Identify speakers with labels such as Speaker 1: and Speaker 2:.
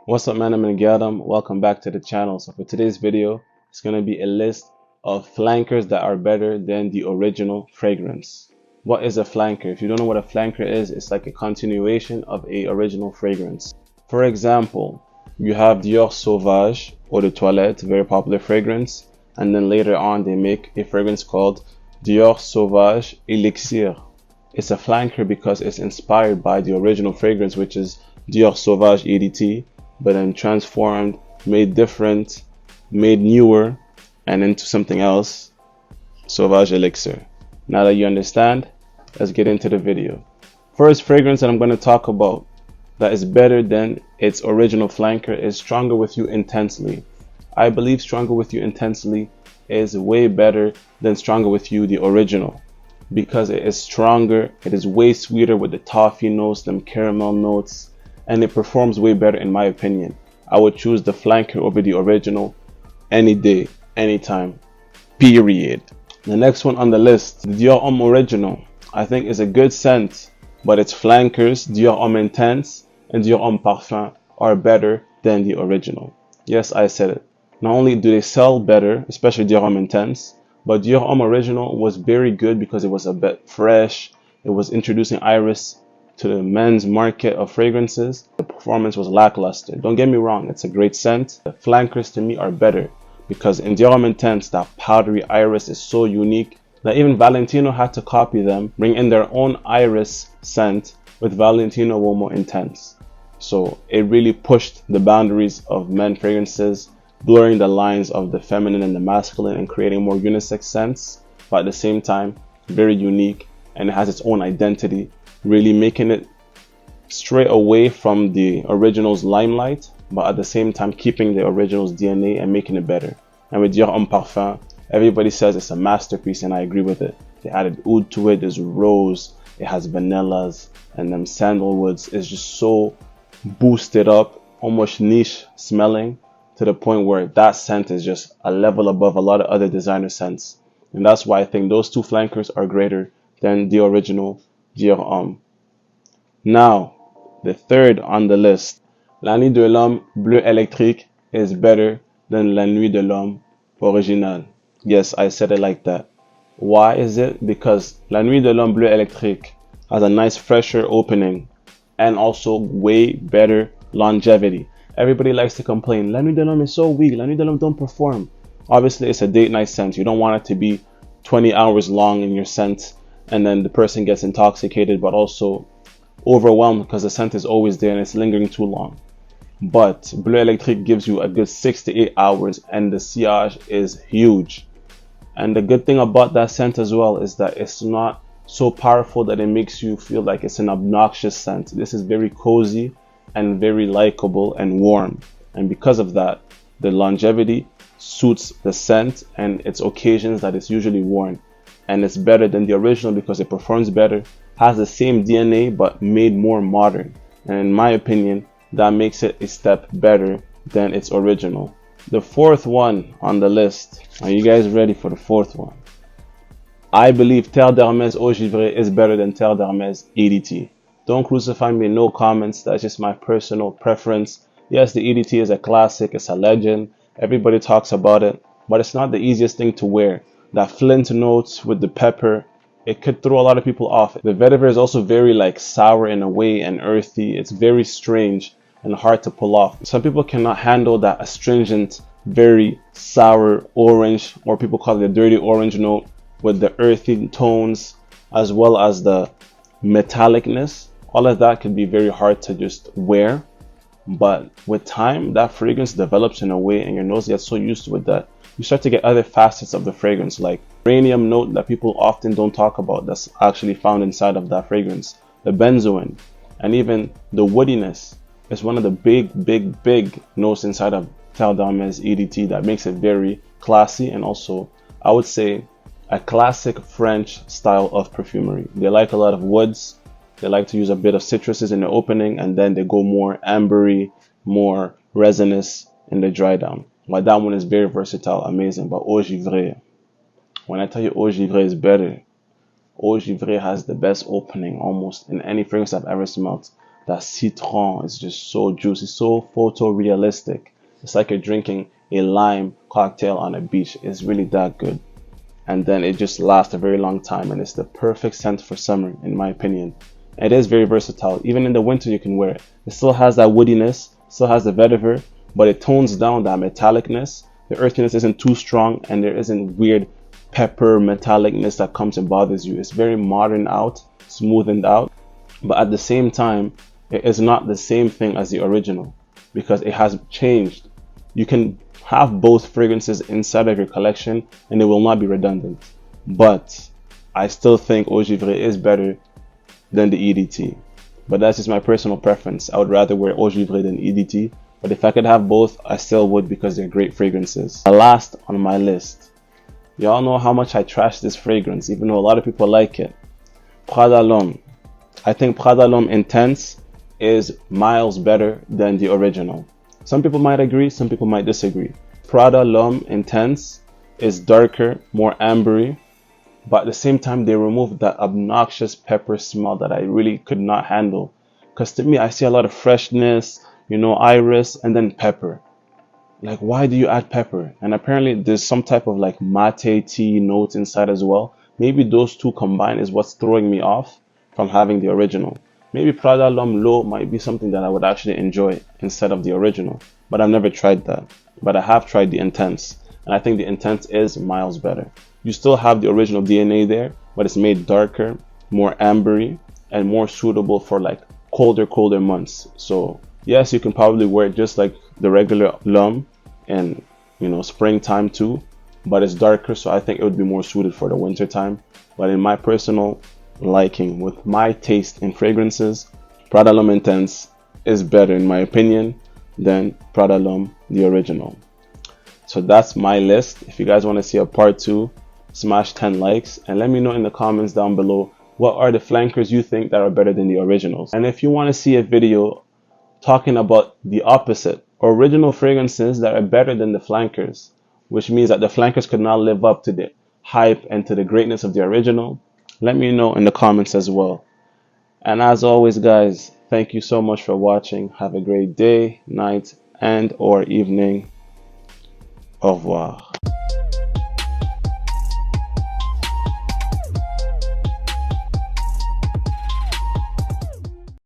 Speaker 1: What's up, man? I'm Ngadam. Welcome back to the channel. So for today's video, it's going to be a list of flankers that are better than the original fragrance. What is a flanker? If you don't know what a flanker is, it's like a continuation of a original fragrance. For example, you have Dior Sauvage Eau de Toilette, very popular fragrance, and then later on they make a fragrance called Dior Sauvage Elixir. It's a flanker because it's inspired by the original fragrance, which is Dior Sauvage EDT, but then transformed, made different, made newer, and into something else, Sauvage Elixir. Now that you understand, let's get into the video. First fragrance that I'm going to talk about that is better than its original flanker is Stronger With You Intensely. I believe Stronger With You Intensely is way better than Stronger With You, the original, because it is stronger, it is way sweeter with the toffee notes, them caramel notes, and it performs way better in my opinion. I would choose the flanker over the original any day, anytime, period. The next one on the list, the Dior Homme Original, I think is a good scent, but its flankers, Dior Homme Intense and Dior Homme Parfum, are better than the original. Yes, I said it. Not only do they sell better, especially Dior Homme Intense, but Dior Homme Original was very good because it was a bit fresh. It was introducing Iris to the men's market of fragrances. The performance was lackluster. Don't get me wrong, it's a great scent. The flankers to me are better because in Dior Homme Intense, that powdery iris is so unique that even Valentino had to copy them, bring in their own iris scent with Valentino Uomo Intense. So it really pushed the boundaries of men fragrances, blurring the lines of the feminine and the masculine and creating more unisex scents, but at the same time, very unique, and it has its own identity, really making it straight away from the original's limelight, but at the same time keeping the original's DNA and making it better. And with Dior Homme Parfum, everybody says it's a masterpiece, and I agree with it. They added oud to it, there's rose, it has vanillas, and them sandalwoods. It's just so boosted up, almost niche smelling, to the point where that scent is just a level above a lot of other designer scents. And that's why I think those two flankers are greater than the original Dior Homme. Now, the third on the list, La Nuit de l'Homme Bleu Électrique is better than La Nuit de l'Homme Original. Yes, I said it like that. Why is it? Because La Nuit de l'Homme Bleu Électrique has a nice fresher opening and also way better longevity. Everybody likes to complain, La Nuit de l'Homme is so weak, La Nuit de l'Homme don't perform. Obviously, it's a date night scent. You don't want it to be 20 hours long in your scent and then the person gets intoxicated but also overwhelmed because the scent is always there and it's lingering too long. But Bleu Electrique gives you a good 6 to 8 hours and the sillage is huge. And the good thing about that scent as well is that it's not so powerful that it makes you feel like it's an obnoxious scent. This is very cozy and very likable and warm. And because of that, the longevity suits the scent and its occasions that it's usually worn. And it's better than the original because it performs better, has the same DNA but made more modern. And in my opinion, that makes it a step better than its original. The fourth one on the list, are you guys ready for the fourth one? I believe Terre d'Hermès Eau Givrée is better than Terre d'Hermès EDT. Don't crucify me, no comments, that's just my personal preference. Yes, the EDT is a classic, it's a legend, everybody talks about it, but it's not the easiest thing to wear. That flint notes with the pepper, it could throw a lot of people off. The vetiver is also very like sour in a way and earthy. It's very strange and hard to pull off. Some people cannot handle that astringent, very sour orange, or people call it a dirty orange note with the earthy tones as well as the metallicness. All of that can be very hard to just wear. But with time, that fragrance develops in a way and your nose gets so used to it that you start to get other facets of the fragrance, like uranium note that people often don't talk about that's actually found inside of that fragrance, the benzoin, and even the woodiness is one of the big notes inside of Terre d'Hermès EDT that makes it very classy and also, I would say, a classic French style of perfumery. They like a lot of woods, they like to use a bit of citruses in the opening, and then they go more ambery, more resinous in the dry down. But that one is very versatile, amazing. But Eau Givrée, when I tell you Eau Givrée is better, Eau Givrée has the best opening almost in any fragrance I've ever smelled. That citron is just so juicy, so photorealistic. It's like you're drinking a lime cocktail on a beach. It's really that good. And then it just lasts a very long time, and it's the perfect scent for summer, in my opinion. It is very versatile. Even in the winter, you can wear it. It still has that woodiness, still has the vetiver, but it tones down that metallicness. The earthiness isn't too strong, and there isn't weird pepper metallicness that comes and bothers you. It's very modern out, smoothened out, but at the same time, it is not the same thing as the original because it has changed. You can have both fragrances inside of your collection and it will not be redundant. But I still think Eau Givrée is better than the EDT. But that's just my personal preference. I would rather wear Eau Givrée than EDT. But if I could have both, I still would because they're great fragrances. The last on my list. Y'all know how much I trash this fragrance, even though a lot of people like it. Prada L'Homme. I think Prada L'Homme Intense is miles better than the original. Some people might agree, some people might disagree. Prada L'Homme Intense is darker, more ambery, but at the same time they removed that obnoxious pepper smell that I really could not handle. Because to me, I see a lot of freshness, iris, and then pepper. Like, why do you add pepper? And apparently there's some type of like mate tea notes inside as well. Maybe those two combined is what's throwing me off from having the original. Maybe Prada L'Homme Low might be something that I would actually enjoy instead of the original. But I've never tried that. But I have tried the Intense. And I think the Intense is miles better. You still have the original DNA there, but it's made darker, more ambery, and more suitable for like colder months. So yes, you can probably wear it just like the regular L'Homme in springtime too, but it's darker, so I think it would be more suited for the winter time. But in my personal liking, with my taste in fragrances, Prada L'Homme Intense is better in my opinion than Prada L'Homme the original. So that's my list. If you guys want to see a part 2, smash 10 likes and let me know in the comments down below what are the flankers you think that are better than the originals. And if you want to see a video talking about the opposite, original fragrances that are better than the flankers, which means that the flankers could not live up to the hype and to the greatness of the original, let me know in the comments as well. And as always, guys, thank you so much for watching. Have a great day, night, and or evening. Au revoir.